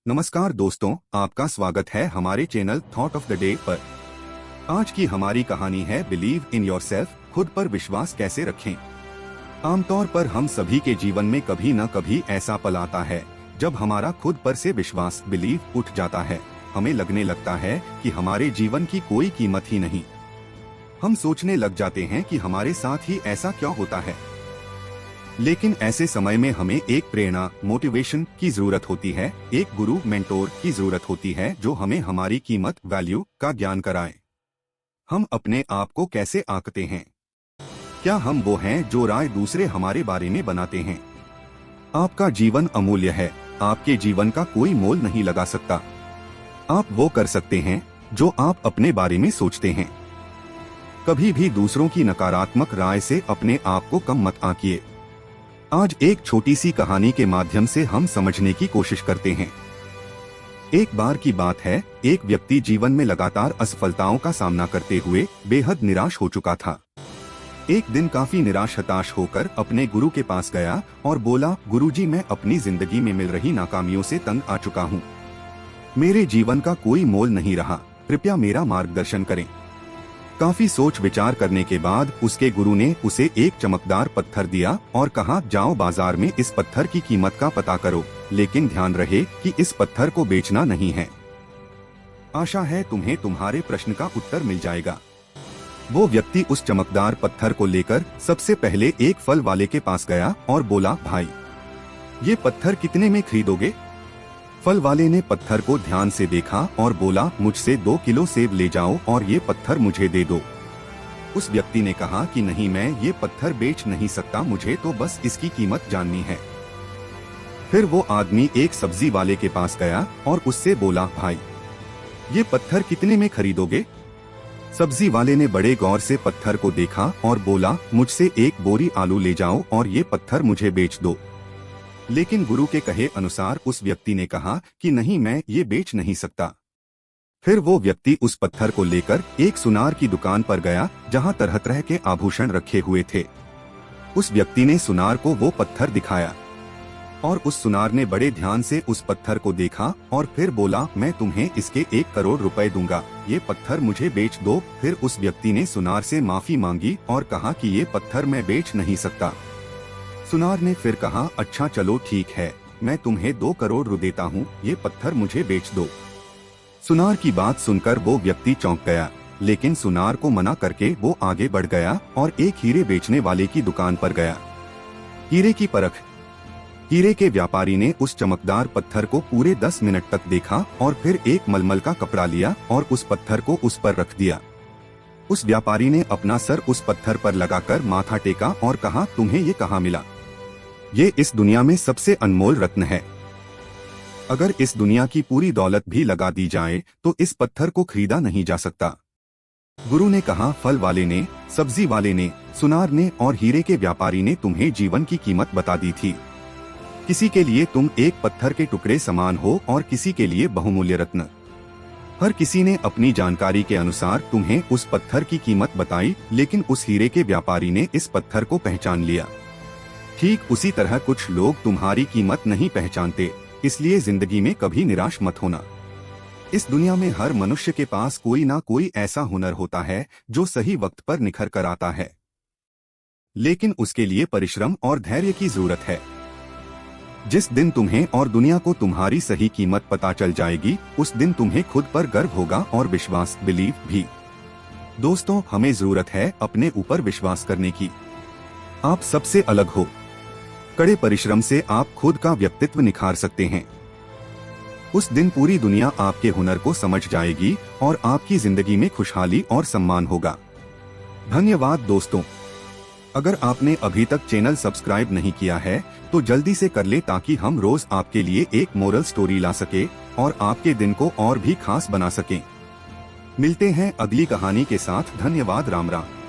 नमस्कार दोस्तों, आपका स्वागत है हमारे channel thought of the day पर। आज की हमारी कहानी है बिलीव इन योरसेल्फ, खुद पर विश्वास कैसे रखें। आमतौर पर हम सभी के जीवन में कभी न कभी ऐसा पल आता है जब हमारा खुद पर से विश्वास बिलीव उठ जाता है। हमें लगने लगता है कि हमारे जीवन की कोई कीमत ही नहीं। हम सोचने लग जाते हैं कि हमारे साथ ही ऐसा क्यों होता है। लेकिन ऐसे समय में हमें एक प्रेरणा, मोटिवेशन की जरूरत होती है। एक गुरु, मेंटोर की जरूरत होती है जो हमें हमारी कीमत, वैल्यू का ज्ञान कराए। हम अपने आप को कैसे आंकते हैं? क्या हम वो हैं जो राय दूसरे हमारे बारे में बनाते हैं? आपका जीवन अमूल्य है। आपके जीवन का कोई मोल नहीं लगा सकता। आप वो कर सकते हैं जो आप अपने बारे में सोचते हैं। कभी भी दूसरों की नकारात्मक राय से अपने आप को कम मत आंकिए। आज एक छोटी सी कहानी के माध्यम से हम समझने की कोशिश करते हैं। एक बार की बात है, एक व्यक्ति जीवन में लगातार असफलताओं का सामना करते हुए बेहद निराश हो चुका था। एक दिन काफी निराश, हताश होकर अपने गुरु के पास गया और बोला, गुरुजी, मैं अपनी जिंदगी में मिल रही नाकामियों से तंग आ चुका हूँ। मेरे जीवन का कोई मोल नहीं रहा। कृपया मेरा मार्गदर्शन करें। काफी सोच विचार करने के बाद उसके गुरु ने उसे एक चमकदार पत्थर दिया और कहा, जाओ बाजार में इस पत्थर की कीमत का पता करो, लेकिन ध्यान रहे कि इस पत्थर को बेचना नहीं है। आशा है तुम्हें तुम्हारे प्रश्न का उत्तर मिल जाएगा। वो व्यक्ति उस चमकदार पत्थर को लेकर सबसे पहले एक फल वाले के पास गया और बोला, भाई, ये पत्थर कितने में खरीदोगे? फल वाले ने पत्थर को ध्यान से देखा और बोला, मुझसे 2 किलो सेब ले जाओ और ये पत्थर मुझे दे दो। उस व्यक्ति ने कहा कि नहीं, मैं ये पत्थर बेच नहीं सकता, मुझे तो बस इसकी कीमत जाननी है। फिर वो आदमी एक सब्जी वाले के पास गया और उससे बोला, भाई, ये पत्थर कितने में खरीदोगे? सब्जी वाले ने बड़े गौर से पत्थर को देखा और बोला, मुझसे 1 बोरी आलू ले जाओ और ये पत्थर मुझे बेच दो। लेकिन गुरु के कहे अनुसार उस व्यक्ति ने कहा कि नहीं, मैं ये बेच नहीं सकता। फिर वो व्यक्ति उस पत्थर को लेकर एक सुनार की दुकान पर गया जहां तरह तरह के आभूषण रखे हुए थे। उस व्यक्ति ने सुनार को वो पत्थर दिखाया और उस सुनार ने बड़े ध्यान से उस पत्थर को देखा और फिर बोला, मैं तुम्हें इसके 1 करोड़ रुपए दूंगा, ये पत्थर मुझे बेच दो। फिर उस व्यक्ति ने सुनार से माफी मांगी और कहा कि ये पत्थर मैं बेच नहीं सकता। सुनार ने फिर कहा, अच्छा चलो ठीक है, मैं तुम्हें 2 करोड़ रु देता हूँ, ये पत्थर मुझे बेच दो। सुनार की बात सुनकर वो व्यक्ति चौंक गया, लेकिन सुनार को मना करके वो आगे बढ़ गया और एक हीरे बेचने वाले की दुकान पर गया। हीरे की परख। हीरे के व्यापारी ने उस चमकदार पत्थर को पूरे 10 मिनट तक देखा और फिर एक मलमल का कपड़ा लिया और उस पत्थर को उस पर रख दिया। उस व्यापारी ने अपना सर उस पत्थर पर लगाकर माथा टेका और कहा, तुम्हें ये कहाँ मिला? ये इस दुनिया में सबसे अनमोल रत्न है। अगर इस दुनिया की पूरी दौलत भी लगा दी जाए तो इस पत्थर को खरीदा नहीं जा सकता। गुरु ने कहा, फल वाले ने, सब्जी वाले ने, सुनार ने और हीरे के व्यापारी ने तुम्हें जीवन की कीमत बता दी थी। किसी के लिए तुम एक पत्थर के टुकड़े समान हो और किसी के लिए बहुमूल्य रत्न। हर किसी ने अपनी जानकारी के अनुसार तुम्हें उस पत्थर की कीमत बताई, लेकिन उस हीरे के व्यापारी ने इस पत्थर को पहचान लिया। ठीक उसी तरह कुछ लोग तुम्हारी कीमत नहीं पहचानते, इसलिए जिंदगी में कभी निराश मत होना। इस दुनिया में हर मनुष्य के पास कोई ना कोई ऐसा हुनर होता है जो सही वक्त पर निखर कर आता है, लेकिन उसके लिए परिश्रम और धैर्य की जरूरत है। जिस दिन तुम्हें और दुनिया को तुम्हारी सही कीमत पता चल जाएगी, उस दिन तुम्हें खुद पर गर्व होगा और विश्वास, बिलीव भी। दोस्तों, हमें जरूरत है अपने ऊपर विश्वास करने की। आप सबसे अलग हो। कड़े परिश्रम से आप खुद का व्यक्तित्व निखार सकते हैं। उस दिन पूरी दुनिया आपके हुनर को समझ जाएगी और आपकी जिंदगी में खुशहाली और सम्मान होगा। धन्यवाद दोस्तों। अगर आपने अभी तक चैनल सब्सक्राइब नहीं किया है तो जल्दी से कर ले, ताकि हम रोज आपके लिए एक मोरल स्टोरी ला सके और आपके दिन को और भी खास बना सकें। मिलते हैं अगली कहानी के साथ। धन्यवाद। राम राम।